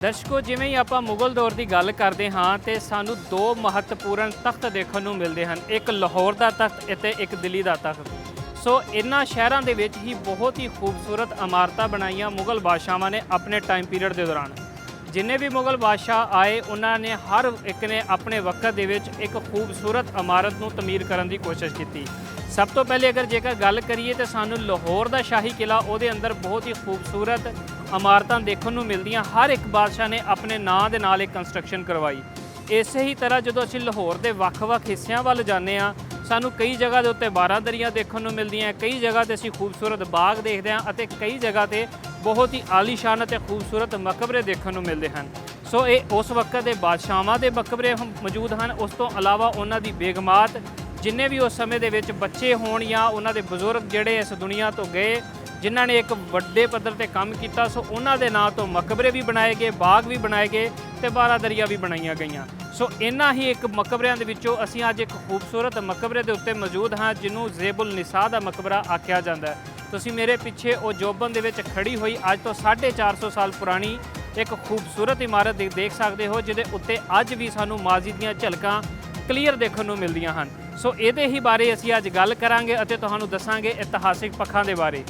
ਦਰਸ਼ਕੋ ਜਿਵੇਂ ਹੀ ਆਪਾਂ ਮੁਗਲ ਦੌਰ ਦੀ ਗੱਲ ਕਰਦੇ ਹਾਂ ਤੇ ਸਾਨੂੰ ਦੋ ਮਹੱਤਵਪੂਰਨ ਤਖਤ ਦੇਖਣ ਨੂੰ ਮਿਲਦੇ ਹਨ। ਇੱਕ ਲਾਹੌਰ ਦਾ ਤਖਤ ਅਤੇ ਇੱਕ ਦਿੱਲੀ ਦਾ ਤਖਤ। ਸੋ ਇਹਨਾਂ ਸ਼ਹਿਰਾਂ ਦੇ ਵਿੱਚ ਹੀ ਬਹੁਤ ਹੀ ਖੂਬਸੂਰਤ ਇਮਾਰਤਾਂ ਬਣਾਈਆਂ ਮੁਗਲ ਬਾਦਸ਼ਾਹਾਂ ਨੇ ਆਪਣੇ ਟਾਈਮ ਪੀਰੀਅਡ ਦੇ ਦੌਰਾਨ। ਜਿੰਨੇ ਵੀ ਮੁਗਲ ਬਾਦਸ਼ਾਹ ਆਏ ਉਹਨਾਂ ਨੇ ਹਰ ਇੱਕ ਨੇ ਆਪਣੇ ਵਕਤ ਦੇ ਵਿੱਚ ਇੱਕ ਖੂਬਸੂਰਤ ਇਮਾਰਤ ਨੂੰ ਤਮੀਰ ਕਰਨ ਦੀ ਕੋਸ਼ਿਸ਼ ਕੀਤੀ। ਸਭ ਤੋਂ ਪਹਿਲੇ ਅਗਰ ਜੇਕਰ ਗੱਲ ਕਰੀਏ ਤਾਂ ਸਾਨੂੰ ਲਾਹੌਰ ਦਾ ਸ਼ਾਹੀ ਕਿਲਾ, ਉਹਦੇ ਅੰਦਰ ਬਹੁਤ ਹੀ ਖੂਬਸੂਰਤ ਇਮਾਰਤਾਂ ਦੇਖਣ ਨੂੰ ਮਿਲਦੀਆਂ। ਹਰ ਇੱਕ ਬਾਦਸ਼ਾਹ ਨੇ ਆਪਣੇ ਨਾਂ ਦੇ ਨਾਲ ਇੱਕ ਕੰਸਟਰਕਸ਼ਨ ਕਰਵਾਈ। ਇਸੇ ਹੀ ਤਰ੍ਹਾਂ ਜਦੋਂ ਅਸੀਂ ਲਾਹੌਰ ਦੇ ਵੱਖ-ਵੱਖ ਹਿੱਸਿਆਂ ਵੱਲ ਜਾਂਦੇ ਹਾਂ, ਸਾਨੂੰ ਕਈ ਜਗ੍ਹਾ ਦੇ ਉੱਤੇ ਬਾਰਾਂਦਰੀਆਂ ਦੇਖਣ ਨੂੰ ਮਿਲਦੀਆਂ, ਕਈ ਜਗ੍ਹਾ ਤੇ ਅਸੀਂ ਖੂਬਸੂਰਤ ਬਾਗ ਦੇਖਦੇ ਹਾਂ ਅਤੇ ਕਈ ਜਗ੍ਹਾ ਤੇ ਬਹੁਤ ਹੀ ਆਲੀਸ਼ਾਨ ਅਤੇ ਖੂਬਸੂਰਤ ਮਕਬਰੇ ਦੇਖਣ ਨੂੰ ਮਿਲਦੇ ਹਨ। ਸੋ ਇਹ ਉਸ ਵਕਤ ਦੇ ਬਾਦਸ਼ਾਹਾਂ ਦੇ ਮਕਬਰੇ ਮੌਜੂਦ ਹਨ। ਉਸ ਤੋਂ ਇਲਾਵਾ ਉਹਨਾਂ ਦੀ ਬੇਗਮਾਤ, ਜਿੰਨੇ ਵੀ ਉਸ ਸਮੇਂ ਦੇ ਵਿੱਚ ਬੱਚੇ ਹੋਣ ਜਾਂ ਉਹਨਾਂ ਦੇ ਬਜ਼ੁਰਗ ਜਿਹੜੇ ਇਸ ਦੁਨੀਆ ਤੋਂ ਗਏ, ਜਿਨ੍ਹਾਂ ਨੇ ਇੱਕ ਵੱਡੇ ਪੱਧਰ ਤੇ ਕੰਮ ਕੀਤਾ, ਸੋ ਉਹਨਾਂ ਦੇ ਨਾਂ ਤੋਂ ਮਕਬਰੇ ਵੀ ਬਣਾਏ ਗਏ, ਬਾਗ ਵੀ ਬਣਾਏ ਗਏ ਤੇ ਬਾਰਾਂਦਰੀਆਂ ਵੀ ਬਣਾਈਆਂ ਗਈਆਂ। ਸੋ ਇਹਨਾਂ ਹੀ ਇੱਕ ਮਕਬਰਿਆਂ ਦੇ ਵਿੱਚੋਂ ਅਸੀਂ ਅੱਜ ਇੱਕ ਖੂਬਸੂਰਤ ਮਕਬਰੇ ਦੇ ਉੱਤੇ ਮੌਜੂਦ ਹਾਂ, ਜਿਹਨੂੰ ਜ਼ੇਬੁਲ ਨਿਸਾ ਦਾ ਮਕਬਰਾ ਆਖਿਆ ਜਾਂਦਾ ਹੈ। ਤੁਸੀਂ ਮੇਰੇ ਪਿੱਛੇ ਉਹ ਜੋਬਨ ਦੇ ਵਿੱਚ ਖੜੀ ਹੋਈ ਅੱਜ ਤੋਂ 450 ਸਾਲ ਪੁਰਾਣੀ ਇੱਕ ਖੂਬਸੂਰਤ ਇਮਾਰਤ ਦੇਖ ਸਕਦੇ ਹੋ, ਜਿਹਦੇ ਉੱਤੇ ਅੱਜ ਵੀ ਸਾਨੂੰ ਮਾਜ਼ੀ ਦੀਆਂ ਝਲਕਾਂ ਕਲੀਅਰ ਦੇਖਣ ਨੂੰ ਮਿਲਦੀਆਂ ਹਨ। ਸੋ ਇਹਦੇ ਹੀ ਬਾਰੇ ਅਸੀਂ ਅੱਜ ਗੱਲ ਕਰਾਂਗੇ ਅਤੇ ਤੁਹਾਨੂੰ ਦੱਸਾਂਗੇ ਇਤਿਹਾਸਿਕ ਪੱਖਾਂ ਦੇ ਬਾਰੇ।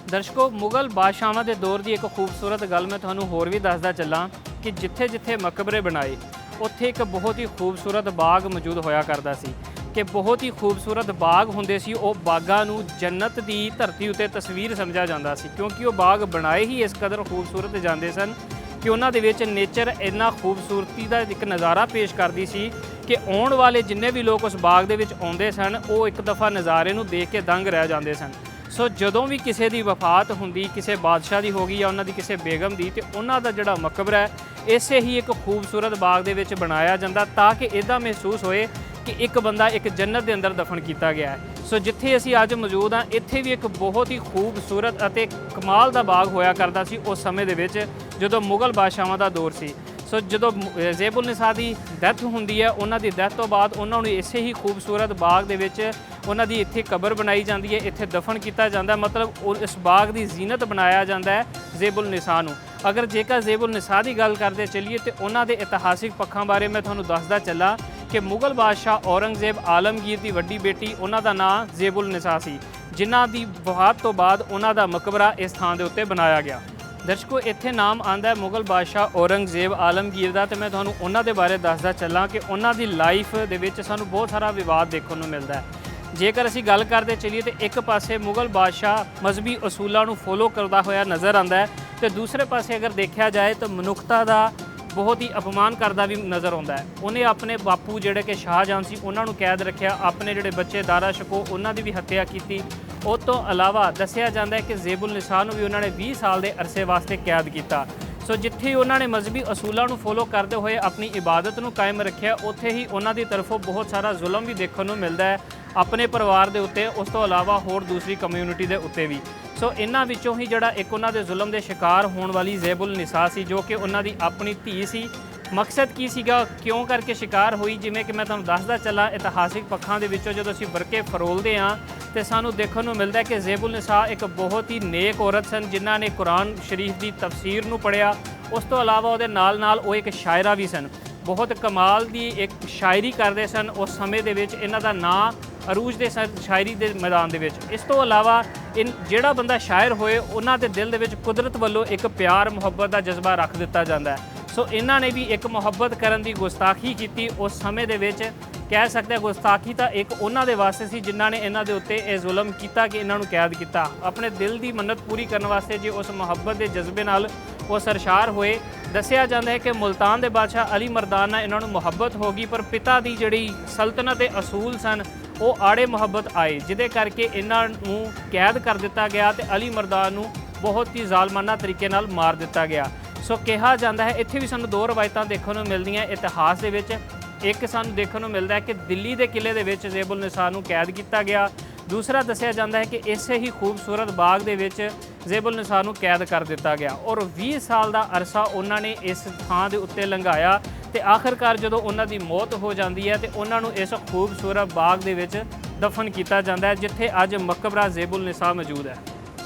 ਦਰਸ਼ਕੋ, ਮੁਗਲ ਬਾਦਸ਼ਾਹਾਂ ਦੇ ਦੌਰ ਦੀ ਇੱਕ ਖੂਬਸੂਰਤ ਗੱਲ ਮੈਂ ਤੁਹਾਨੂੰ ਹੋਰ ਵੀ ਦੱਸਦਾ ਚੱਲਾਂ ਕਿ ਜਿੱਥੇ-ਜਿੱਥੇ ਮਕਬਰੇ ਬਣਾਏ ਉੱਥੇ ਇੱਕ ਬਹੁਤ ਹੀ ਖੂਬਸੂਰਤ ਬਾਗ ਮੌਜੂਦ ਹੋਇਆ ਕਰਦਾ ਸੀ ਕਿ ਬਹੁਤ ਹੀ ਖੂਬਸੂਰਤ ਬਾਗ ਹੁੰਦੇ ਸੀ। ਉਹ ਬਾਗਾਂ ਨੂੰ ਜੰਨਤ ਦੀ ਧਰਤੀ ਉੱਤੇ ਤਸਵੀਰ ਸਮਝਿਆ ਜਾਂਦਾ ਸੀ, ਕਿਉਂਕਿ ਉਹ ਬਾਗ ਬਣਾਏ ਹੀ ਇਸ ਕਦਰ ਖੂਬਸੂਰਤ ਜਾਂਦੇ ਸਨ ਕਿ ਉਹਨਾਂ ਦੇ ਵਿੱਚ ਨੇਚਰ ਇੰਨਾ ਖੂਬਸੂਰਤੀ ਦਾ ਇੱਕ ਨਜ਼ਾਰਾ ਪੇਸ਼ ਕਰਦੀ ਸੀ ਕਿ ਆਉਣ ਵਾਲੇ ਜਿੰਨੇ ਵੀ ਲੋਕ ਉਸ ਬਾਗ ਦੇ ਵਿੱਚ ਆਉਂਦੇ ਸਨ, ਉਹ ਇੱਕ ਦਫਾ ਨਜ਼ਾਰੇ ਨੂੰ ਦੇਖ ਕੇ ਦੰਗ ਰਹਿ ਜਾਂਦੇ ਸਨ। ਸੋ ਜਦੋਂ ਵੀ ਕਿਸੇ ਦੀ ਵਫਾਤ ਹੁੰਦੀ, ਕਿਸੇ ਬਾਦਸ਼ਾਹ ਦੀ ਹੋ ਗਈ ਜਾਂ ਉਹਨਾਂ ਦੀ ਕਿਸੇ ਬੇਗਮ ਦੀ, ਤੇ ਉਹਨਾਂ ਦਾ ਜਿਹੜਾ ਮਕਬਰਾ ਹੈ ਇਸੇ ਹੀ ਇੱਕ ਖੂਬਸੂਰਤ ਬਾਗ ਦੇ ਵਿੱਚ ਬਣਾਇਆ ਜਾਂਦਾ, ਤਾਂ ਕਿ ਇੱਦਾਂ ਮਹਿਸੂਸ ਹੋਏ ਕਿ ਇੱਕ ਬੰਦਾ ਇੱਕ ਜੰਨਤ ਦੇ ਅੰਦਰ ਦਫਨ ਕੀਤਾ ਗਿਆ ਹੈ। ਸੋ ਜਿੱਥੇ ਅਸੀਂ ਅੱਜ ਮੌਜੂਦ ਹਾਂ, ਇੱਥੇ ਵੀ ਇੱਕ ਬਹੁਤ ਹੀ ਖੂਬਸੂਰਤ ਅਤੇ ਕਮਾਲ ਦਾ ਬਾਗ ਹੋਇਆ ਕਰਦਾ ਸੀ ਉਸ ਸਮੇਂ ਦੇ ਵਿੱਚ ਜਦੋਂ ਮੁਗਲ ਬਾਦਸ਼ਾਹਾਂ ਦਾ ਦੌਰ ਸੀ। ਸੋ ਜਦੋਂ ਜ਼ੇਬੁਲ ਨਿਸਾ ਦੀ ਡੈਥ ਹੁੰਦੀ ਹੈ, ਉਹਨਾਂ ਦੀ ਡੈਥ ਤੋਂ ਬਾਅਦ ਉਹਨਾਂ ਨੂੰ ਇਸੇ ਹੀ ਖੂਬਸੂਰਤ ਬਾਗ ਦੇ ਵਿੱਚ ਉਹਨਾਂ ਦੀ ਇੱਥੇ ਕਬਰ ਬਣਾਈ ਜਾਂਦੀ ਹੈ, ਇੱਥੇ ਦਫਨ ਕੀਤਾ ਜਾਂਦਾ। ਮਤਲਬ ਇਸ ਬਾਗ ਦੀ ਜ਼ੀਨਤ ਬਣਾਇਆ ਜਾਂਦਾ ਹੈ ਜ਼ੇਬੁਲ ਨਿਸਾ ਨੂੰ। ਅਗਰ ਜੇਕਰ ਜ਼ੇਬੁਲ ਨਿਸਾ ਦੀ ਗੱਲ ਕਰਦੇ ਚੱਲੀਏ ਤੇ ਉਹਨਾਂ ਦੇ ਇਤਿਹਾਸਿਕ ਪੱਖਾਂ ਬਾਰੇ ਮੈਂ ਤੁਹਾਨੂੰ ਦੱਸਦਾ ਚੱਲਾਂ ਕਿ ਮੁਗਲ ਬਾਦਸ਼ਾਹ ਔਰੰਗਜ਼ੇਬ ਆਲਮਗੀਰ ਦੀ ਵੱਡੀ ਬੇਟੀ, ਉਹਨਾਂ ਦਾ ਨਾਂ ਜ਼ੇਬੁਲ ਨਿਸਾ ਸੀ, ਜਿਨ੍ਹਾਂ ਦੀ ਵਫਾਤ ਤੋਂ ਬਾਅਦ ਉਹਨਾਂ ਦਾ ਮਕਬਰਾ ਇਸ ਥਾਂ ਦੇ ਉੱਤੇ ਬਣਾਇਆ ਗਿਆ। ਦਰਸ਼ਕੋ, ਇੱਥੇ ਨਾਮ ਆਉਂਦਾ ਹੈ ਮੁਗਲ ਬਾਦਸ਼ਾਹ ਔਰੰਗਜ਼ੇਬ ਆਲਮਗੀਰ ਦਾ, ਤੇ ਮੈਂ ਤੁਹਾਨੂੰ ਉਹਨਾਂ ਦੇ ਬਾਰੇ ਦੱਸਦਾ ਚੱਲਾਂ ਕਿ ਉਹਨਾਂ ਦੀ ਲਾਈਫ ਦੇ ਵਿੱਚ ਸਾਨੂੰ ਬਹੁਤ ਸਾਰਾ ਵਿਵਾਦ ਦੇਖਣ ਨੂੰ ਮਿਲਦਾ ਹੈ। ਜੇਕਰ ਅਸੀਂ ਗੱਲ ਕਰਦੇ ਚੱਲੀਏ ਤਾਂ ਇੱਕ ਪਾਸੇ ਮੁਗਲ ਬਾਦਸ਼ਾਹ ਮਜ਼ਹਬੀ ਅਸੂਲਾਂ ਨੂੰ ਫੋਲੋ ਕਰਦਾ ਹੋਇਆ ਨਜ਼ਰ ਆਉਂਦਾ ਹੈ, ਤੇ ਦੂਸਰੇ ਪਾਸੇ ਅਗਰ ਦੇਖਿਆ ਜਾਏ ਤਾਂ ਮਨੁੱਖਤਾ ਦਾ ਬਹੁਤ ਹੀ ਅਪਮਾਨ ਕਰਦਾ ਵੀ ਨਜ਼ਰ ਆਉਂਦਾ ਹੈ। ਉਹਨੇ ਆਪਣੇ ਬਾਪੂ ਜਿਹੜੇ ਕਿ ਸ਼ਾਹਜਹਾਨ ਸੀ ਉਹਨਾਂ ਨੂੰ ਕੈਦ ਰੱਖਿਆ, ਆਪਣੇ ਜਿਹੜੇ ਬੱਚੇ ਦਾਰਾ ਸ਼ਕੋ ਉਹਨਾਂ ਦੀ ਵੀ ਹੱਤਿਆ ਕੀਤੀ। ਉਹ ਤੋਂ ਇਲਾਵਾ ਦੱਸਿਆ ਜਾਂਦਾ ਹੈ ਕਿ ਜ਼ੇਬੁਲ ਨਿਸਾ ਨੂੰ ਵੀ ਉਹਨਾਂ ਨੇ 20 ਸਾਲ ਦੇ ਅਰਸੇ ਵਾਸਤੇ ਕੈਦ ਕੀਤਾ। ਸੋ ਜਿੱਥੇ ਉਹਨਾਂ ਨੇ ਮਜ਼ਹਬੀ ਅਸੂਲਾਂ ਨੂੰ ਫੋਲੋ ਕਰਦੇ ਹੋਏ ਆਪਣੀ ਇਬਾਦਤ ਨੂੰ ਕਾਇਮ ਰੱਖਿਆ, ਉੱਥੇ ਹੀ ਉਹਨਾਂ ਦੀ ਤਰਫੋਂ ਬਹੁਤ ਸਾਰਾ ਜ਼ੁਲਮ ਵੀ ਦੇਖਣ ਨੂੰ ਮਿਲਦਾ ਹੈ ਆਪਣੇ ਪਰਿਵਾਰ ਦੇ ਉੱਤੇ, ਉਸ ਤੋਂ ਇਲਾਵਾ ਹੋਰ ਦੂਸਰੀ ਕਮਿਊਨਿਟੀ ਦੇ ਉੱਤੇ ਵੀ। ਸੋ ਇਹਨਾਂ ਵਿੱਚੋਂ ਹੀ ਜਿਹੜਾ ਇੱਕ ਉਹਨਾਂ ਦੇ ਜ਼ੁਲਮ ਦੇ ਸ਼ਿਕਾਰ ਹੋਣ ਵਾਲੀ ਜ਼ੇਬੁਲ ਨਿਸਾ ਸੀ, ਜੋ ਕਿ ਉਹਨਾਂ ਦੀ ਆਪਣੀ ਧੀ ਸੀ। ਮਕਸਦ ਕੀ ਸੀਗਾ, ਕਿਉਂ ਕਰਕੇ ਸ਼ਿਕਾਰ ਹੋਈ, ਜਿਵੇਂ ਕਿ ਮੈਂ ਤੁਹਾਨੂੰ ਦੱਸਦਾ ਚੱਲਾਂ ਇਤਿਹਾਸਿਕ ਪੱਖਾਂ ਦੇ ਵਿੱਚੋਂ ਜਦੋਂ ਅਸੀਂ ਵਰਕੇ ਫਰੋਲਦੇ ਹਾਂ ਤੇ ਸਾਨੂੰ ਦੇਖਣ ਨੂੰ ਮਿਲਦਾ ਹੈ ਕਿ ਜ਼ੇਬੁਲ ਨਿਸਾ ਇੱਕ ਬਹੁਤ ਹੀ ਨੇਕ ਔਰਤ ਸਨ, ਜਿਨ੍ਹਾਂ ਨੇ ਕੁਰਾਨ ਸ਼ਰੀਫ ਦੀ ਤਫਸੀਰ ਨੂੰ ਪੜ੍ਹਿਆ। ਉਸ ਤੋਂ ਇਲਾਵਾ ਉਹਦੇ ਨਾਲ ਉਹ ਇੱਕ ਸ਼ਾਇਰਾ ਵੀ ਸਨ, ਬਹੁਤ ਕਮਾਲ ਦੀ ਇੱਕ ਸ਼ਾਇਰੀ ਕਰਦੇ ਸਨ। ਉਸ ਸਮੇਂ ਦੇ ਵਿੱਚ ਇਹਨਾਂ ਦਾ ਨਾਂ ਅਰੂਜ ਦੇ ਸ਼ਾਇਰੀ ਦੇ ਮੈਦਾਨ ਦੇ ਵਿੱਚ। ਇਸ ਤੋਂ ਇਲਾਵਾ ਜਿਹੜਾ ਬੰਦਾ ਸ਼ਾਇਰ ਹੋਏ, ਉਹਨਾਂ ਦੇ ਦਿਲ ਦੇ ਵਿੱਚ ਕੁਦਰਤ ਵੱਲੋਂ ਇੱਕ ਪਿਆਰ ਮੁਹੱਬਤ ਦਾ ਜਜ਼ਬਾ ਰੱਖ ਦਿੱਤਾ ਜਾਂਦਾ ਹੈ। ਸੋ ਇਹਨਾਂ ਨੇ ਵੀ ਇੱਕ ਮੁਹੱਬਤ ਕਰਨ ਦੀ ਗੁਸਤਾਖੀ ਕੀਤੀ ਉਸ ਸਮੇਂ ਦੇ ਵਿੱਚ। ਕਹਿ ਸਕਦੇ ਗੁਸਤਾਖੀ ਤਾਂ ਇੱਕ ਉਹਨਾਂ ਦੇ ਵਾਸਤੇ ਸੀ ਜਿਨ੍ਹਾਂ ਨੇ ਇਹਨਾਂ ਦੇ ਉੱਤੇ ਇਹ ਜ਼ੁਲਮ ਕੀਤਾ ਕਿ ਇਹਨਾਂ ਨੂੰ ਕੈਦ ਕੀਤਾ। ਆਪਣੇ ਦਿਲ ਦੀ ਮੰਨਤ ਪੂਰੀ ਕਰਨ ਵਾਸਤੇ ਜੇ ਉਸ ਮੁਹੱਬਤ ਦੇ ਜਜ਼ਬੇ ਨਾਲ ਉਹ ਸਰਸ਼ਾਰ ਹੋਏ। ਦੱਸਿਆ ਜਾਂਦਾ ਹੈ ਕਿ ਮੁਲਤਾਨ ਦੇ ਬਾਦਸ਼ਾਹ ਅਲੀ ਮਰਦਾਨ ਨਾਲ ਇਹਨਾਂ ਨੂੰ ਮੁਹੱਬਤ ਹੋ ਗਈ, ਪਰ ਪਿਤਾ ਦੀ ਜਿਹੜੀ ਸਲਤਨਤ ਦੇ ਅਸੂਲ ਸਨ ਉਹ ਆੜੇ ਮੁਹੱਬਤ ਆਏ, ਜਿਹਦੇ ਕਰਕੇ ਇਹਨਾਂ ਨੂੰ ਕੈਦ ਕਰ ਦਿੱਤਾ ਗਿਆ ਤੇ ਅਲੀ ਮਰਦਾਨ ਨੂੰ ਬਹੁਤ ਹੀ ਜ਼ਾਲਮਾਨਾ ਤਰੀਕੇ ਨਾਲ ਮਾਰ ਦਿੱਤਾ ਗਿਆ। ਸੋ ਕਿਹਾ ਜਾਂਦਾ ਹੈ, ਇੱਥੇ ਵੀ ਸਾਨੂੰ ਦੋ ਰਵਾਇਤਾਂ ਦੇਖਣ ਨੂੰ ਮਿਲਦੀਆਂ ਇਤਿਹਾਸ ਦੇ ਵਿੱਚ। ਇੱਕ ਸਾਨੂੰ ਦੇਖਣ ਨੂੰ ਮਿਲਦਾ ਹੈ ਕਿ ਦਿੱਲੀ ਦੇ ਕਿਲੇ ਦੇ ਵਿੱਚ ਜ਼ੇਬੁਲ ਨਿਸਾ ਨੂੰ ਕੈਦ ਕੀਤਾ ਗਿਆ। ਦੂਸਰਾ ਦੱਸਿਆ ਜਾਂਦਾ ਹੈ ਕਿ ਇਸੇ ਹੀ ਖੂਬਸੂਰਤ ਬਾਗ ਦੇ ਵਿੱਚ ਜ਼ੇਬੁਲ ਨਿਸਾ ਨੂੰ ਕੈਦ ਕਰ ਦਿੱਤਾ ਗਿਆ ਔਰ 20 ਸਾਲ ਦਾ ਅਰਸਾ ਉਹਨਾਂ ਨੇ ਇਸ ਥਾਂ ਦੇ ਉੱਤੇ ਲੰਘਾਇਆ ਤੇ ਆਖਿਰਕਾਰ ਜਦੋਂ ਉਹਨਾਂ ਦੀ ਮੌਤ ਹੋ ਜਾਂਦੀ ਹੈ ਤੇ ਉਹਨਾਂ ਨੂੰ ਇਸ ਖੂਬਸੂਰਤ ਬਾਗ ਦੇ ਵਿੱਚ ਦਫਨ ਕੀਤਾ ਜਾਂਦਾ ਹੈ, ਜਿੱਥੇ ਅੱਜ ਮਕਬਰਾ ਜ਼ੇਬੁਲ ਨਿਸਾ ਮੌਜੂਦ ਹੈ।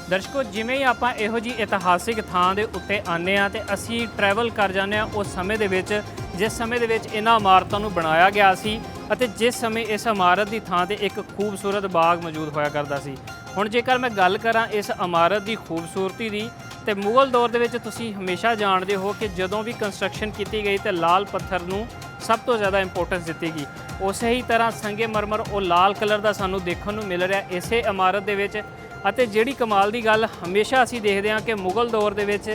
ਦਰਸ਼ਕੋ, ਜਿਵੇਂ ਹੀ ਆਪਾਂ ਇਹੋ ਜਿਹੀ ਇਤਿਹਾਸਿਕ ਥਾਂ ਦੇ ਉੱਤੇ ਆਉਂਦੇ ਹਾਂ ਤੇ ਅਸੀਂ ਟਰੈਵਲ ਕਰ ਜਾਂਦੇ ਹਾਂ ਉਸ ਸਮੇਂ ਦੇ ਵਿੱਚ ਜਿਸ ਸਮੇਂ ਦੇ ਵਿੱਚ ਇਹਨਾਂ ਇਮਾਰਤਾਂ ਨੂੰ ਬਣਾਇਆ ਗਿਆ ਸੀ ਅਤੇ ਜਿਸ ਸਮੇਂ ਇਸ ਇਮਾਰਤ ਦੀ ਥਾਂ ਤੇ ਇੱਕ ਖੂਬਸੂਰਤ ਬਾਗ ਮੌਜੂਦ ਹੋਇਆ ਕਰਦਾ ਸੀ। ਹੁਣ ਜੇਕਰ ਮੈਂ ਗੱਲ ਕਰਾਂ ਇਸ ਇਮਾਰਤ ਦੀ ਖੂਬਸੂਰਤੀ ਦੀ, ਤੇ ਮੁਗਲ ਦੌਰ ਦੇ ਵਿੱਚ ਤੁਸੀਂ ਹਮੇਸ਼ਾ ਜਾਣਦੇ ਹੋ ਕਿ ਜਦੋਂ ਵੀ ਕੰਸਟਰਕਸ਼ਨ ਕੀਤੀ ਗਈ ਤੇ ਲਾਲ ਪੱਥਰ ਨੂੰ ਸਭ ਤੋਂ ਜ਼ਿਆਦਾ ਇੰਪੋਰਟੈਂਸ ਦਿੱਤੀ ਗਈ। ਉਸੇ ਹੀ ਤਰ੍ਹਾਂ ਸੰਗੇਮਰਮਰ ਉਹ ਲਾਲ ਕਲਰ ਦਾ ਸਾਨੂੰ ਦੇਖਣ ਨੂੰ ਮਿਲ ਰਿਹਾ ਇਸੇ ਇਮਾਰਤ ਦੇ ਵਿੱਚ। ਅਤੇ ਜਿਹੜੀ ਕਮਾਲ ਦੀ ਗੱਲ ਹਮੇਸ਼ਾ ਅਸੀਂ ਦੇਖਦੇ ਹਾਂ ਕਿ ਮੁਗਲ ਦੌਰ ਦੇ ਵਿੱਚ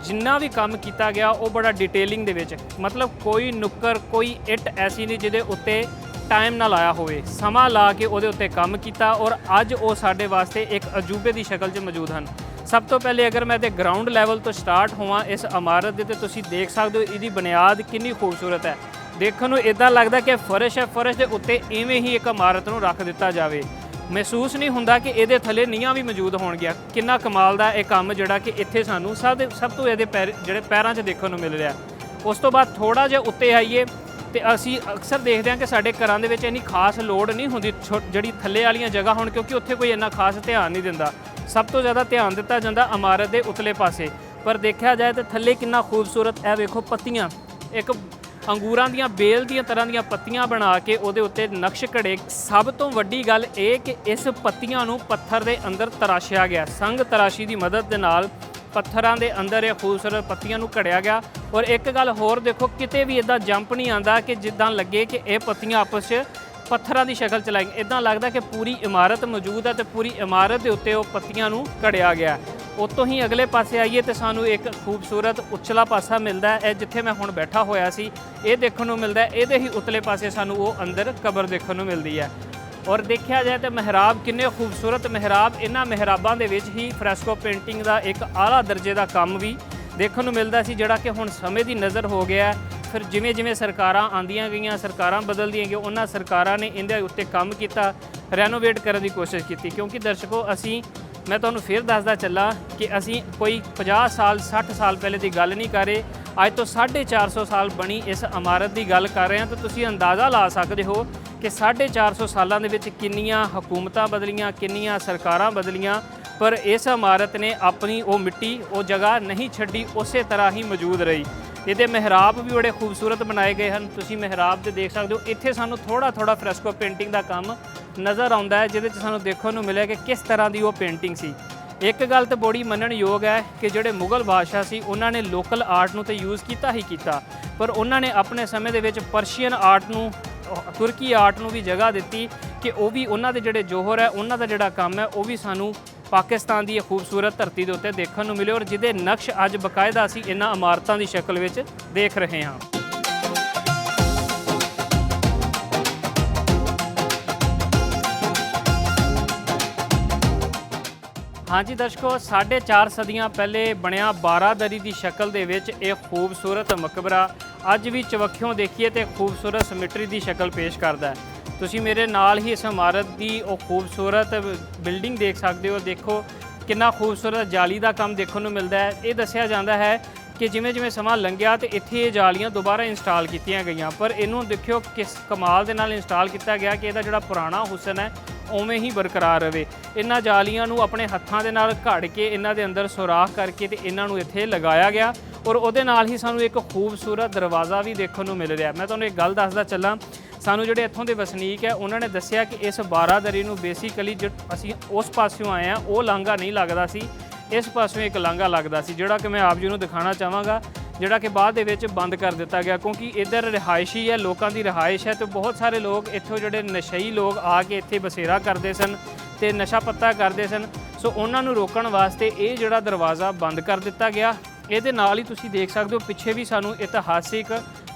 ਜਿੰਨਾ ਵੀ ਕੰਮ ਕੀਤਾ ਗਿਆ ਉਹ ਬੜਾ ਡਿਟੇਲਿੰਗ ਦੇ ਵਿੱਚ, ਮਤਲਬ ਕੋਈ ਨੁੱਕਰ ਕੋਈ ਇੱਟ ਐਸੀ ਨਹੀਂ ਜਿਹਦੇ ਉੱਤੇ ਟਾਈਮ ਨਾ ਲਾਇਆ ਹੋਵੇ, ਸਮਾਂ ਲਾ ਕੇ ਉਹਦੇ ਉੱਤੇ ਕੰਮ ਕੀਤਾ ਔਰ ਅੱਜ ਉਹ ਸਾਡੇ ਵਾਸਤੇ ਇੱਕ ਅਜੂਬੇ ਦੀ ਸ਼ਕਲ 'ਚ ਮੌਜੂਦ ਹਨ। ਸਭ ਤੋਂ ਪਹਿਲੇ ਅਗਰ ਮੈਂ ਤੇ ਗਰਾਊਂਡ ਲੈਵਲ ਤੋਂ ਸਟਾਰਟ ਹੋਵਾਂ ਇਸ ਇਮਾਰਤ ਦੇ, ਤੇ ਤੁਸੀਂ ਦੇਖ ਸਕਦੇ ਹੋ ਇਹਦੀ ਬੁਨਿਆਦ ਕਿੰਨੀ ਖੂਬਸੂਰਤ ਹੈ। ਦੇਖਣ ਨੂੰ ਇਦਾਂ ਲੱਗਦਾ ਕਿ ਫਰਸ਼ ਹੈ, ਫਰਸ਼ ਦੇ ਉੱਤੇ ਇਵੇਂ ਹੀ ਇੱਕ ਇਮਾਰਤ ਨੂੰ ਰੱਖ ਦਿੱਤਾ ਜਾਵੇ। ਮਹਿਸੂਸ ਨਹੀਂ ਹੁੰਦਾ ਕਿ ਇਹਦੇ ਥੱਲੇ ਨੀਹਾਂ ਵੀ ਮੌਜੂਦ ਹੋਣਗੀਆਂ। ਕਿੰਨਾ ਕਮਾਲ ਦਾ ਇਹ ਕੰਮ ਜਿਹੜਾ ਕਿ ਇੱਥੇ ਸਾਨੂੰ ਸਭ ਤੋਂ ਇਹਦੇ ਜਿਹੜੇ ਪੈਰਾਂ 'ਚ ਦੇਖਣ ਨੂੰ ਮਿਲ ਰਿਹਾ। ਉਸ ਤੋਂ ਬਾਅਦ ਥੋੜ੍ਹਾ ਜਿਹਾ ਉੱਤੇ ਆਈਏ ਤੇ ਅਸੀਂ ਅਕਸਰ ਦੇਖਦੇ ਹਾਂ ਕਿ ਸਾਡੇ ਘਰਾਂ ਦੇ ਵਿੱਚ ਇੰਨੀ ਖਾਸ ਲੋੜ ਨਹੀਂ ਹੁੰਦੀ ਜਿਹੜੀ ਥੱਲੇ ਵਾਲੀਆਂ ਜਗ੍ਹਾ ਹੋਣ, ਕਿਉਂਕਿ ਉੱਥੇ ਕੋਈ ਇੰਨਾ ਖਾਸ ਧਿਆਨ ਨਹੀਂ ਦਿੰਦਾ। ਸਭ ਤੋਂ ਜ਼ਿਆਦਾ ਧਿਆਨ ਦਿੱਤਾ ਜਾਂਦਾ ਇਮਾਰਤ ਦੇ ਉਤਲੇ ਪਾਸੇ। ਪਰ ਦੇਖਿਆ ਜਾਏ ਤਾਂ ਥੱਲੇ ਕਿੰਨਾ ਖੂਬਸੂਰਤ, ਇਹ ਵੇਖੋ ਪੱਤੀਆਂ, ਇੱਕ ਅੰਗੂਰਾਂ ਦੀਆਂ ਬੇਲ ਦੀਆਂ ਤਰ੍ਹਾਂ ਦੀਆਂ ਪੱਤੀਆਂ ਬਣਾ ਕੇ ਉਹਦੇ ਉੱਤੇ ਨਕਸ਼ ਘੜੇ। ਸਭ ਤੋਂ ਵੱਡੀ ਗੱਲ ਇਹ ਕਿ ਇਸ ਪੱਤੀਆਂ ਨੂੰ ਪੱਥਰ ਦੇ ਅੰਦਰ ਤਰਾਸ਼ਿਆ ਗਿਆ, ਸੰਗ ਤਰਾਸ਼ੀ ਦੀ ਮਦਦ ਦੇ ਨਾਲ ਪੱਥਰਾਂ ਦੇ ਅੰਦਰ ਇਹ ਖੂਬਸੂਰਤ ਪੱਤੀਆਂ ਨੂੰ ਘੜਿਆ ਗਿਆ। ਔਰ ਇੱਕ ਗੱਲ ਹੋਰ ਦੇਖੋ, ਕਿਤੇ ਵੀ ਇਦਾਂ ਜੰਪ ਨਹੀਂ ਆਉਂਦਾ ਕਿ ਜਿੱਦਾਂ ਲੱਗੇ ਕਿ ਇਹ ਪੱਤੀਆਂ ਆਪਸ 'ਚ ਪੱਥਰਾਂ ਦੀ ਸ਼ਕਲ 'ਚ ਲਾਈ, ਇਦਾਂ ਲੱਗਦਾ ਕਿ ਪੂਰੀ ਇਮਾਰਤ ਮੌਜੂਦ ਹੈ ਤੇ ਪੂਰੀ ਇਮਾਰਤ ਦੇ ਉੱਤੇ ਉਹ ਪੱਤੀਆਂ ਨੂੰ ਘੜਿਆ ਗਿਆ। ਉਤੋਂ ਹੀ ਅਗਲੇ ਪਾਸੇ ਆਈਏ ਤੇ ਸਾਨੂੰ ਇੱਕ ਖੂਬਸੂਰਤ ਉਚਲਾ ਪਾਸਾ ਮਿਲਦਾ ਹੈ। ਇਹ ਜਿੱਥੇ ਮੈਂ ਹੁਣ ਬੈਠਾ ਹੋਇਆ ਸੀ ਇਹ ਦੇਖਣ ਨੂੰ ਮਿਲਦਾ। ਇਹਦੇ ਹੀ ਉਤਲੇ ਪਾਸੇ ਸਾਨੂੰ ਉਹ ਅੰਦਰ ਕਬਰ ਦੇਖਣ ਨੂੰ ਮਿਲਦੀ ਹੈ। ਔਰ ਦੇਖਿਆ ਜਾਏ ਤਾਂ ਮਹਿਰਾਬ, ਕਿੰਨੇ ਖੂਬਸੂਰਤ ਮਹਿਰਾਬ। ਇਹਨਾਂ ਮਹਿਰਾਬਾਂ ਦੇ ਵਿੱਚ ਹੀ ਫਰੈਸਕੋ ਪੇਂਟਿੰਗ ਦਾ ਇੱਕ ਆਲਾ ਦਰਜੇ ਦਾ ਕੰਮ ਵੀ ਦੇਖਣ ਨੂੰ ਮਿਲਦਾ ਸੀ, ਜਿਹੜਾ ਕਿ ਹੁਣ ਸਮੇਂ ਦੀ ਨਜ਼ਰ ਹੋ ਗਿਆ। ਫਿਰ ਜਿਵੇਂ ਜਿਵੇਂ ਸਰਕਾਰਾਂ ਆਉਂਦੀਆਂ ਗਈਆਂ, ਸਰਕਾਰਾਂ ਬਦਲਦੀਆਂ ਗਈਆਂ, ਉਹਨਾਂ ਸਰਕਾਰਾਂ ਨੇ ਇਹਦੇ ਉੱਤੇ ਕੰਮ ਕੀਤਾ, ਰੈਨੋਵੇਟ ਕਰਨ ਦੀ ਕੋਸ਼ਿਸ਼ ਕੀਤੀ। ਕਿਉਂਕਿ ਦਰਸ਼ਕੋ, ਮੈਂ ਤੁਹਾਨੂੰ ਫਿਰ ਦੱਸਦਾ ਚੱਲਾਂ ਕਿ ਅਸੀਂ ਕੋਈ 50 ਸਾਲ 60 ਸਾਲ ਪਹਿਲੇ ਦੀ ਗੱਲ ਨਹੀਂ ਕਰ ਰਹੇ। ਅੱਜ ਤੋਂ 450 ਸਾਲ ਬਣੀ ਇਸ ਇਮਾਰਤ ਦੀ ਗੱਲ ਕਰ ਰਹੇ ਹਾਂ। ਤਾਂ ਤੁਸੀਂ ਅੰਦਾਜ਼ਾ ਲਾ ਸਕਦੇ ਹੋ ਕਿ 450 ਸਾਲਾਂ ਦੇ ਵਿੱਚ ਕਿੰਨੀਆਂ ਹਕੂਮਤਾਂ ਬਦਲੀਆਂ, ਕਿੰਨੀਆਂ ਸਰਕਾਰਾਂ ਬਦਲੀਆਂ, ਪਰ ਇਸ ਇਮਾਰਤ ਨੇ ਆਪਣੀ ਉਹ ਮਿੱਟੀ, ਉਹ ਜਗ੍ਹਾ ਨਹੀਂ ਛੱਡੀ, ਉਸੇ ਤਰ੍ਹਾਂ ਹੀ ਮੌਜੂਦ ਰਹੀ। ਇਹਦੇ ਮਹਿਰਾਬ ਵੀ ਬੜੇ ਖੂਬਸੂਰਤ ਬਣਾਏ ਗਏ ਹਨ। ਤੁਸੀਂ ਮਹਿਰਾਬ ਦੇ ਦੇਖ ਸਕਦੇ ਹੋ। ਇੱਥੇ ਸਾਨੂੰ ਥੋੜ੍ਹਾ ਫਰੈਸਕੋ ਪੇਂਟਿੰਗ ਦਾ ਕੰਮ ਨਜ਼ਰ ਆਉਂਦਾ ਹੈ, ਜਿਹਦੇ 'ਚ ਸਾਨੂੰ ਦੇਖਣ ਨੂੰ ਮਿਲਿਆ ਕਿ ਕਿਸ ਤਰ੍ਹਾਂ ਦੀ ਉਹ ਪੇਂਟਿੰਗ ਸੀ। ਇੱਕ ਗੱਲ ਤਾਂ ਬੜੀ ਮੰਨਣਯੋਗ ਹੈ ਕਿ ਜਿਹੜੇ ਮੁਗਲ ਬਾਦਸ਼ਾਹ ਸੀ ਉਹਨਾਂ ਨੇ ਲੋਕਲ ਆਰਟ ਨੂੰ ਤਾਂ ਯੂਜ਼ ਕੀਤਾ ਹੀ ਕੀਤਾ, ਪਰ ਉਹਨਾਂ ਨੇ ਆਪਣੇ ਸਮੇਂ ਦੇ ਵਿੱਚ ਪਰਸ਼ੀਅਨ ਆਰਟ ਨੂੰ, ਤੁਰਕੀ ਆਰਟ ਨੂੰ ਵੀ ਜਗ੍ਹਾ ਦਿੱਤੀ ਕਿ ਉਹ ਵੀ ਉਹਨਾਂ ਦੇ ਜਿਹੜੇ ਜੋਹਰ ਹੈ, ਉਹਨਾਂ ਦਾ ਜਿਹੜਾ ਕੰਮ ਹੈ, ਉਹ ਵੀ ਸਾਨੂੰ ਪਾਕਿਸਤਾਨ ਦੀ ਇਹ ਖੂਬਸੂਰਤ ਧਰਤੀ ਦੇ ਉੱਤੇ ਦੇਖਣ ਨੂੰ ਮਿਲੇ। ਔਰ ਜਿਹਦੇ ਨਕਸ਼ ਅੱਜ ਬਕਾਇਦਾ ਅਸੀਂ ਇਹਨਾਂ ਇਮਾਰਤਾਂ ਦੀ ਸ਼ਕਲ ਵਿੱਚ ਦੇਖ ਰਹੇ ਹਾਂ। ਹਾਂਜੀ ਦਰਸ਼ਕੋ, 4.5 ਸਦੀਆਂ ਪਹਿਲੇ ਬਣਿਆ ਬਾਰਾਦਰੀ ਦੀ ਸ਼ਕਲ ਦੇ ਵਿੱਚ ਇਹ ਖੂਬਸੂਰਤ ਮਕਬਰਾ ਅੱਜ ਵੀ ਚਵੱਖਿਓਂ ਦੇਖੀਏ ਤੇ ਖੂਬਸੂਰਤ ਸਿਮਟਰੀ ਦੀ ਸ਼ਕਲ ਪੇਸ਼ ਕਰਦਾ ਹੈ। ਤੁਸੀਂ ਮੇਰੇ ਨਾਲ ਹੀ ਇਸ ਇਮਾਰਤ ਦੀ ਉਹ ਖੂਬਸੂਰਤ ਬਿਲਡਿੰਗ ਦੇਖ ਸਕਦੇ ਹੋ। ਦੇਖੋ ਕਿੰਨਾ ਖੂਬਸੂਰਤ ਜਾਲੀ ਦਾ ਕੰਮ ਦੇਖਣ ਨੂੰ ਮਿਲਦਾ ਹੈ। ਇਹ ਦੱਸਿਆ ਜਾਂਦਾ ਹੈ ਕਿ ਜਿਵੇਂ ਜਿਵੇਂ ਸਮਾਂ ਲੰਘਿਆ ਤੇ ਇੱਥੇ ਇਹ ਜਾਲੀਆਂ ਦੁਬਾਰਾ ਇੰਸਟਾਲ ਕੀਤੀਆਂ ਗਈਆਂ, ਪਰ ਇਹਨੂੰ ਦੇਖਿਓ ਕਿਸ ਕਮਾਲ ਦੇ ਨਾਲ ਇੰਸਟਾਲ ਕੀਤਾ ਗਿਆ ਕਿ ਇਹਦਾ ਜਿਹੜਾ ਪੁਰਾਣਾ ਹੁਸਨ ਹੈ ਉਵੇਂ ਹੀ ਬਰਕਰਾਰ ਰਹੇ। ਇਹਨਾਂ ਜਾਲੀਆਂ ਨੂੰ ਆਪਣੇ ਹੱਥਾਂ ਦੇ ਨਾਲ ਘੜ ਕੇ ਇਹਨਾਂ ਦੇ ਅੰਦਰ ਸੁਰਾਖ ਕਰਕੇ ਤੇ ਇਹਨਾਂ ਨੂੰ ਇੱਥੇ ਲਗਾਇਆ ਗਿਆ। ਔਰ ਉਹਦੇ ਨਾਲ ਹੀ ਸਾਨੂੰ ਇੱਕ ਖੂਬਸੂਰਤ ਦਰਵਾਜ਼ਾ ਵੀ ਦੇਖਣ ਨੂੰ ਮਿਲ ਰਿਹਾ। ਮੈਂ ਤੁਹਾਨੂੰ ਇੱਕ ਗੱਲ ਦੱਸਦਾ ਚੱਲਾਂ, ਸਾਨੂੰ ਜਿਹੜੇ ਇੱਥੋਂ ਦੇ ਵਸਨੀਕ ਹੈ ਉਹਨਾਂ ਨੇ ਦੱਸਿਆ ਕਿ ਇਸ ਬਾਰਾਦਰੀ ਨੂੰ ਬੇਸਿਕਲੀ ਅਸੀਂ ਉਸ ਪਾਸਿਓਂ ਆਏ ਹਾਂ ਉਹ ਲਾਂਘਾ ਨਹੀਂ ਲੱਗਦਾ ਸੀ, ਇਸ ਪਾਸਿਓਂ ਇੱਕ ਲਾਂਘਾ ਲੱਗਦਾ ਸੀ, ਜਿਹੜਾ ਕਿ ਮੈਂ ਆਪ ਜੀ ਨੂੰ ਦਿਖਾਉਣਾ ਚਾਹਾਂਗਾ, ਜਿਹੜਾ ਕਿ ਬਾਅਦ ਦੇ ਵਿੱਚ ਬੰਦ ਕਰ ਦਿੱਤਾ ਗਿਆ ਕਿਉਂਕਿ ਇੱਧਰ ਰਿਹਾਇਸ਼ੀ ਹੈ, ਲੋਕਾਂ ਦੀ ਰਿਹਾਇਸ਼ ਹੈ ਤੇ ਬਹੁਤ ਸਾਰੇ ਲੋਕ ਇੱਥੋਂ ਜਿਹੜੇ ਨਸ਼ਈ ਲੋਕ ਆ ਕੇ ਇੱਥੇ ਬਸੇਰਾ ਕਰਦੇ ਸਨ ਤੇ ਨਸ਼ਾ ਪੱਤਾ ਕਰਦੇ ਸਨ। ਸੋ ਉਹਨਾਂ ਨੂੰ ਰੋਕਣ ਵਾਸਤੇ ਇਹ ਜਿਹੜਾ ਦਰਵਾਜ਼ਾ ਬੰਦ ਕਰ ਦਿੱਤਾ ਗਿਆ। ਇਹਦੇ ਨਾਲ ਹੀ ਤੁਸੀਂ ਦੇਖ ਸਕਦੇ ਹੋ ਪਿੱਛੇ ਵੀ ਸਾਨੂੰ ਇਤਿਹਾਸਿਕ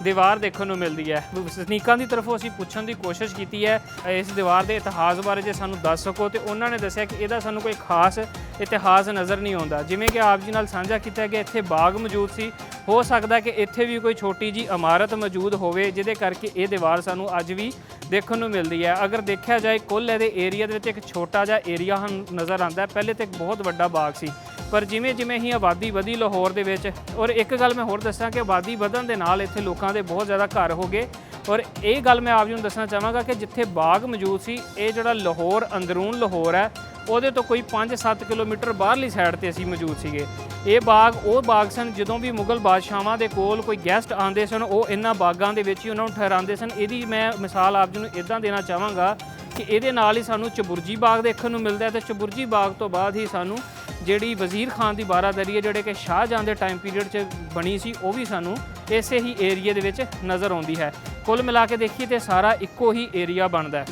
ਦੀਵਾਰ ਦੇਖਣ ਨੂੰ ਮਿਲਦੀ ਹੈ। ਵਸਨੀਕਾਂ ਦੀ ਤਰਫੋਂ ਅਸੀਂ ਪੁੱਛਣ ਦੀ ਕੋਸ਼ਿਸ਼ ਕੀਤੀ ਹੈ ਇਸ ਦੀਵਾਰ ਦੇ ਇਤਿਹਾਸ ਬਾਰੇ, ਜੇ ਸਾਨੂੰ ਦੱਸ ਸਕੋ, ਤੇ ਉਹਨਾਂ ਨੇ ਦੱਸਿਆ ਕਿ ਇਹਦਾ ਸਾਨੂੰ ਕੋਈ ਖਾਸ ਇਤਿਹਾਸ ਨਜ਼ਰ ਨਹੀਂ ਆਉਂਦਾ। ਜਿਵੇਂ ਕਿ ਆਪ ਜੀ ਨਾਲ ਸਾਂਝਾ ਕੀਤਾ ਕਿ ਇੱਥੇ ਬਾਗ ਮੌਜੂਦ ਸੀ, ਹੋ ਸਕਦਾ ਕਿ ਇੱਥੇ ਵੀ ਕੋਈ ਛੋਟੀ ਜੀ ਇਮਾਰਤ ਮੌਜੂਦ ਹੋਵੇ ਜਿਹਦੇ ਕਰਕੇ ਇਹ ਦੀਵਾਰ ਸਾਨੂੰ ਅੱਜ ਵੀ ਦੇਖਣ ਨੂੰ ਮਿਲਦੀ ਹੈ। ਅਗਰ ਦੇਖਿਆ ਜਾਏ ਕੁੱਲ ਇਹਦੇ ਏਰੀਆ ਦੇ ਵਿੱਚ ਇੱਕ ਛੋਟਾ ਜਿਹਾ ਏਰੀਆ ਹਨ ਨਜ਼ਰ ਆਉਂਦਾ। ਪਹਿਲੇ ਤਾਂ ਇੱਕ ਬਹੁਤ ਵੱਡਾ ਬਾਗ ਸੀ, ਪਰ ਜਿਵੇਂ ਜਿਵੇਂ ਹੀ ਆਬਾਦੀ ਵਧੀ ਲਾਹੌਰ ਦੇ ਵਿੱਚ, ਔਰ ਇੱਕ ਗੱਲ ਮੈਂ ਹੋਰ ਦੱਸਾਂ ਕਿ ਆਬਾਦੀ ਵਧਣ ਦੇ ਨਾਲ ਇੱਥੇ ਲੋਕਾਂ ਦੇ ਬਹੁਤ ਜ਼ਿਆਦਾ ਘਰ ਹੋ ਗਏ। ਔਰ ਇਹ ਗੱਲ ਮੈਂ ਆਪ ਜੀ ਨੂੰ ਦੱਸਣਾ ਚਾਹਾਂਗਾ ਕਿ ਜਿੱਥੇ ਬਾਗ ਮੌਜੂਦ ਸੀ, ਇਹ ਜਿਹੜਾ ਲਾਹੌਰ ਅੰਦਰੂਨ ਲਾਹੌਰ ਹੈ ਉਹਦੇ ਤੋਂ ਕੋਈ 5-7 ਕਿਲੋਮੀਟਰ ਬਾਹਰਲੀ ਸਾਈਡ ਤੇ ਅਸੀਂ ਮੌਜੂਦ ਸੀਗੇ। ਇਹ ਬਾਗ ਉਹ ਬਾਗ ਸਨ ਜਦੋਂ ਵੀ ਮੁਗਲ ਬਾਦਸ਼ਾਹਾਂ ਦੇ ਕੋਲ ਕੋਈ ਗੈਸਟ ਆਉਂਦੇ ਸਨ ਉਹ ਇਹਨਾਂ ਬਾਗਾਂ ਦੇ ਵਿੱਚ ਹੀ ਉਹਨਾਂ ਨੂੰ ਠਹਿਰਾਉਂਦੇ ਸਨ। ਇਹਦੀ ਮੈਂ ਮਿਸਾਲ ਆਪ ਜੀ ਨੂੰ ਇੱਦਾਂ ਦੇਣਾ ਚਾਹਾਂਗਾ ਕਿ ਇਹਦੇ ਨਾਲ ਹੀ ਸਾਨੂੰ ਚਬੁਰਜੀ ਬਾਗ ਦੇਖਣ ਨੂੰ ਮਿਲਦਾ ਤੇ ਚਬੁਰਜੀ ਬਾਗ ਤੋਂ ਬਾਅਦ ਹੀ ਸਾਨੂੰ ਜਿਹੜੀ ਵਜ਼ੀਰ ਖਾਨ ਦੀ ਬਾਰਾਦਰੀ ਹੈ ਜਿਹੜੇ ਕਿ ਸ਼ਾਹਜਹਾਂ ਦੇ ਟਾਈਮ ਪੀਰੀਅਡ 'ਚ ਬਣੀ ਸੀ ਉਹ ਵੀ ਸਾਨੂੰ ਇਸੇ ਹੀ ਏਰੀਏ ਦੇ ਵਿੱਚ ਨਜ਼ਰ ਆਉਂਦੀ ਹੈ। ਕੁੱਲ ਮਿਲਾ ਕੇ ਦੇਖੀਏ ਤੇ ਸਾਰਾ ਇੱਕੋ ਹੀ ਏਰੀਆ ਬਣਦਾ ਹੈ।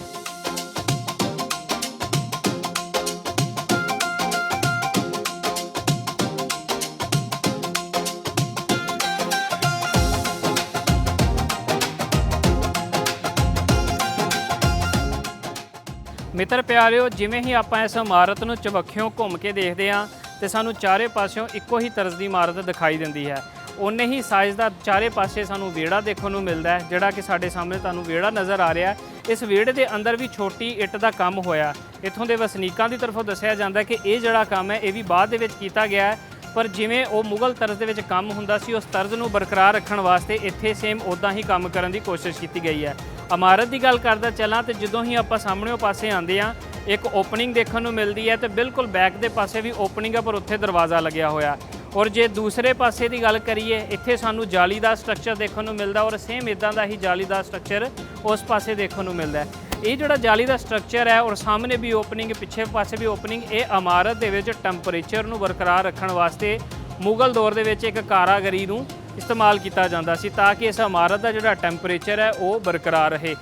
ਮਿੱਤਰ ਪਿਆਰਿਓ, ਜਿਵੇਂ ਹੀ ਆਪਾਂ ਇਸ ਇਮਾਰਤ ਨੂੰ ਚਵੱਖਿਓਂ ਘੁੰਮ ਕੇ ਦੇਖਦੇ ਹਾਂ ਤੇ ਸਾਨੂੰ ਚਾਰੇ ਪਾਸਿਓਂ ਇੱਕੋ ਹੀ ਤਰਜ਼ ਦੀ ਇਮਾਰਤ ਦਿਖਾਈ ਦਿੰਦੀ ਹੈ। ਉਨੇ ਹੀ ਸਾਈਜ਼ ਦਾ ਚਾਰੇ ਪਾਸੇ ਸਾਨੂੰ ਵਿਹੜਾ ਦੇਖਣ ਨੂੰ ਮਿਲਦਾ ਹੈ, ਜਿਹੜਾ ਕਿ ਸਾਡੇ ਸਾਹਮਣੇ ਤੁਹਾਨੂੰ ਵਿਹੜਾ ਨਜ਼ਰ ਆ ਰਿਹਾ ਹੈ। ਇਸ ਵਿਹੜੇ ਦੇ ਅੰਦਰ ਵੀ ਛੋਟੀ ਇੱਟ ਦਾ ਕੰਮ ਹੋਇਆ। ਇੱਥੋਂ ਦੇ ਵਸਨੀਕਾਂ ਦੀ ਤਰਫੋਂ ਦੱਸਿਆ ਜਾਂਦਾ ਕਿ ਇਹ ਜਿਹੜਾ ਕੰਮ ਹੈ ਇਹ ਵੀ ਬਾਅਦ ਦੇ ਵਿੱਚ ਕੀਤਾ ਗਿਆ ਹੈ, ਪਰ ਜਿਵੇਂ ਉਹ ਮੁਗਲ ਤਰਜ਼ ਦੇ ਵਿੱਚ ਕੰਮ ਹੁੰਦਾ ਸੀ ਉਸ ਤਰਜ਼ ਨੂੰ ਬਰਕਰਾਰ ਰੱਖਣ ਵਾਸਤੇ ਇੱਥੇ ਸੇਮ ਉੱਦਾਂ ਹੀ ਕੰਮ ਕਰਨ ਦੀ ਕੋਸ਼ਿਸ਼ ਕੀਤੀ ਗਈ ਹੈ। ਇਮਾਰਤ ਦੀ ਗੱਲ ਕਰਦਾ ਚੱਲਾਂ ਤੇ ਜਦੋਂ ਹੀ ਆਪਾਂ ਸਾਹਮਣੇੋਂ ਪਾਸੇ ਆਉਂਦੇ ਹਾਂ ਇੱਕ ਓਪਨਿੰਗ ਦੇਖਣ ਨੂੰ ਮਿਲਦੀ ਹੈ ਤੇ ਬਿਲਕੁਲ ਬੈਕ ਦੇ ਪਾਸੇ ਵੀ ਓਪਨਿੰਗ ਹੈ ਪਰ ਉੱਥੇ ਦਰਵਾਜ਼ਾ ਲੱਗਿਆ ਹੋਇਆ। ਔਰ ਜੇ ਦੂਸਰੇ ਪਾਸੇ ਦੀ ਗੱਲ ਕਰੀਏ ਇੱਥੇ ਸਾਨੂੰ ਜਾਲੀਦਾਰ ਸਟਰਕਚਰ ਦੇਖਣ ਨੂੰ ਮਿਲਦਾ ਔਰ ਸੇਮ ਇਦਾਂ ਦਾ ਹੀ ਜਾਲੀਦਾਰ ਸਟਰਕਚਰ ਉਸ ਪਾਸੇ ਦੇਖਣ ਨੂੰ ਮਿਲਦਾ ਹੈ। ਇਹ ਜਿਹੜਾ ਜਾਲੀ ਦਾ ਸਟਰਕਚਰ ਹੈ ਔਰ ਸਾਹਮਣੇ ਵੀ ਓਪਨਿੰਗ ਪਿੱਛੇ ਪਾਸੇ ਵੀ ਓਪਨਿੰਗ, ਇਹ ਇਮਾਰਤ ਦੇ ਵਿੱਚ ਟੈਂਪਰੇਚਰ ਨੂੰ ਬਰਕਰਾਰ ਰੱਖਣ ਵਾਸਤੇ ਮੁਗਲ ਦੌਰ ਦੇ ਵਿੱਚ ਇੱਕ ਕਾਰਾਗਰੀ ਨੂੰ ਇਸਤੇਮਾਲ ਕੀਤਾ ਜਾਂਦਾ ਸੀ ਤਾਂ ਕਿ ਇਸ ਇਮਾਰਤ ਦਾ ਜਿਹੜਾ ਟੈਂਪਰੇਚਰ ਹੈ ਉਹ ਬਰਕਰਾਰ ਰਹੇ,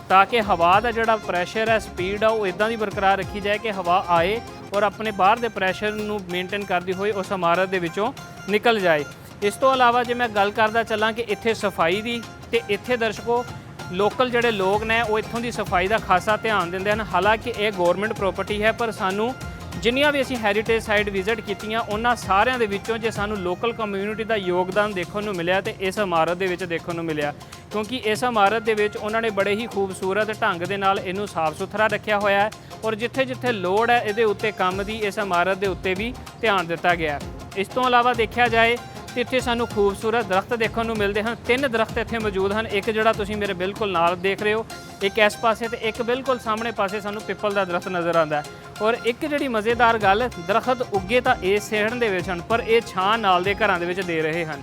ਤਾਂ ਕਿ ਹਵਾ ਦਾ ਜਿਹੜਾ ਪ੍ਰੈਸ਼ਰ ਹੈ ਸਪੀਡ ਆ ਉਹ ਇਦਾਂ ਦੀ ਬਰਕਰਾਰ ਰੱਖੀ ਜਾਏ ਕਿ ਹਵਾ ਆਏ ਔਰ ਆਪਣੇ ਬਾਹਰ ਦੇ ਪ੍ਰੈਸ਼ਰ ਨੂੰ ਮੇਨਟੇਨ ਕਰਦੀ ਹੋਈ ਉਸ ਇਮਾਰਤ ਦੇ ਵਿੱਚੋਂ ਨਿਕਲ ਜਾਏ। ਇਸ ਤੋਂ ਇਲਾਵਾ ਜੇ ਮੈਂ ਗੱਲ ਕਰਦਾ ਚੱਲਾਂ ਕਿ ਇੱਥੇ ਸਫਾਈ ਦੀ, ਤੇ ਇੱਥੇ ਦਰਸ਼ਕੋ ਲੋਕਲ ਜਿਹੜੇ ਲੋਕ ਨੇ ਉਹ ਇੱਥੋਂ ਦੀ ਸਫਾਈ ਦਾ ਖਾਸਾ ਧਿਆਨ ਦਿੰਦੇ ਹਨ। ਹਾਲਾਂਕਿ ਇਹ ਗਵਰਨਮੈਂਟ ਪ੍ਰਾਪਰਟੀ ਹੈ ਪਰ ਸਾਨੂੰ ਜਿੰਨੀਆਂ ਵੀ ਅਸੀਂ ਹੈਰੀਟੇਜ ਸਾਈਟ ਵਿਜ਼ਿਟ ਕੀਤੀਆਂ ਉਹਨਾਂ ਸਾਰਿਆਂ ਦੇ ਵਿੱਚੋਂ ਜੇ ਸਾਨੂੰ ਲੋਕਲ ਕਮਿਊਨਿਟੀ ਦਾ ਯੋਗਦਾਨ ਦੇਖਣ ਨੂੰ ਮਿਲਿਆ ਤੇ ਇਸ ਇਮਾਰਤ ਦੇ ਵਿੱਚ ਦੇਖਣ ਨੂੰ ਮਿਲਿਆ, ਕਿਉਂਕਿ ਇਸ ਇਮਾਰਤ ਦੇ ਵਿੱਚ ਉਹਨਾਂ ਨੇ ਬੜੇ ਹੀ ਖੂਬਸੂਰਤ ਢੰਗ ਦੇ ਨਾਲ ਇਹਨੂੰ ਸਾਫ਼ ਸੁਥਰਾ ਰੱਖਿਆ ਹੋਇਆ ਹੈ ਔਰ ਜਿੱਥੇ ਜਿੱਥੇ ਲੋੜ ਹੈ ਇਹਦੇ ਉੱਤੇ ਕੰਮ ਦੀ ਇਸ ਇਮਾਰਤ ਦੇ ਉੱਤੇ ਵੀ ਧਿਆਨ ਦਿੱਤਾ ਗਿਆ। ਇਸ ਤੋਂ ਇਲਾਵਾ ਦੇਖਿਆ ਜਾਏ ਤੇ ਇੱਥੇ ਸਾਨੂੰ ਖੂਬਸੂਰਤ ਦਰਖਤ ਦੇਖਣ ਨੂੰ ਮਿਲਦੇ ਹਨ। 3 ਦਰਖਤ ਇੱਥੇ ਮੌਜੂਦ ਹਨ, ਇੱਕ ਜਿਹੜਾ ਤੁਸੀਂ ਮੇਰੇ ਬਿਲਕੁਲ ਨਾਲ ਦੇਖ ਰਹੇ ਹੋ, ਇੱਕ ਇਸ ਪਾਸੇ ਤੇ ਇੱਕ ਬਿਲਕੁਲ ਸਾਹਮਣੇ ਪਾਸੇ ਸਾਨੂੰ ਪਿੱਪਲ ਦਾ ਦਰਖਤ ਨਜ਼ਰ ਆਉਂਦਾ ਹੈ। ਔਰ ਇੱਕ ਜਿਹੜੀ ਮਜ਼ੇਦਾਰ ਗੱਲ, ਦਰਖਤ ਉੱਗੇ ਤਾਂ ਇਸ ਸੇਹਣ ਦੇ ਵਿੱਚ ਹਨ ਪਰ ਇਹ ਛਾਂ ਨਾਲ ਦੇ ਘਰਾਂ ਦੇ ਵਿੱਚ ਦੇ ਰਹੇ ਹਨ।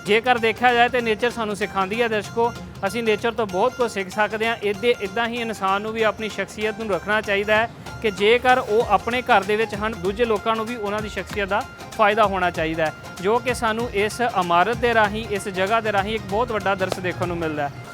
ਜੇਕਰ ਦੇਖਿਆ ਜਾਏ ਤਾਂ ਨੇਚਰ ਸਾਨੂੰ ਸਿਖਾਉਂਦੀ ਹੈ ਦਰਸ਼ਕੋ, ਅਸੀਂ ਨੇਚਰ ਤੋਂ ਬਹੁਤ ਕੁਝ ਸਿੱਖ ਸਕਦੇ ਹਾਂ। ਇੱਦਾਂ ਹੀ ਇਨਸਾਨ ਨੂੰ ਵੀ ਆਪਣੀ ਸ਼ਖਸੀਅਤ ਨੂੰ ਰੱਖਣਾ ਚਾਹੀਦਾ ਹੈ ਕਿ ਜੇਕਰ ਉਹ ਆਪਣੇ ਘਰ ਦੇ ਵਿੱਚ ਹਨ ਦੂਜੇ ਲੋਕਾਂ ਨੂੰ ਵੀ ਉਹਨਾਂ ਦੀ ਸ਼ਖਸੀਅਤ ਦਾ ਫਾਇਦਾ ਹੋਣਾ ਚਾਹੀਦਾ ਹੈ, ਜੋ ਕਿ ਸਾਨੂੰ ਇਸ ਇਮਾਰਤ ਦੇ ਰਾਹੀਂ ਇਸ ਜਗ੍ਹਾ ਦੇ ਰਾਹੀਂ ਇੱਕ ਬਹੁਤ ਵੱਡਾ ਦਰਸ ਦੇਖਣ ਨੂੰ ਮਿਲਦਾ ਹੈ।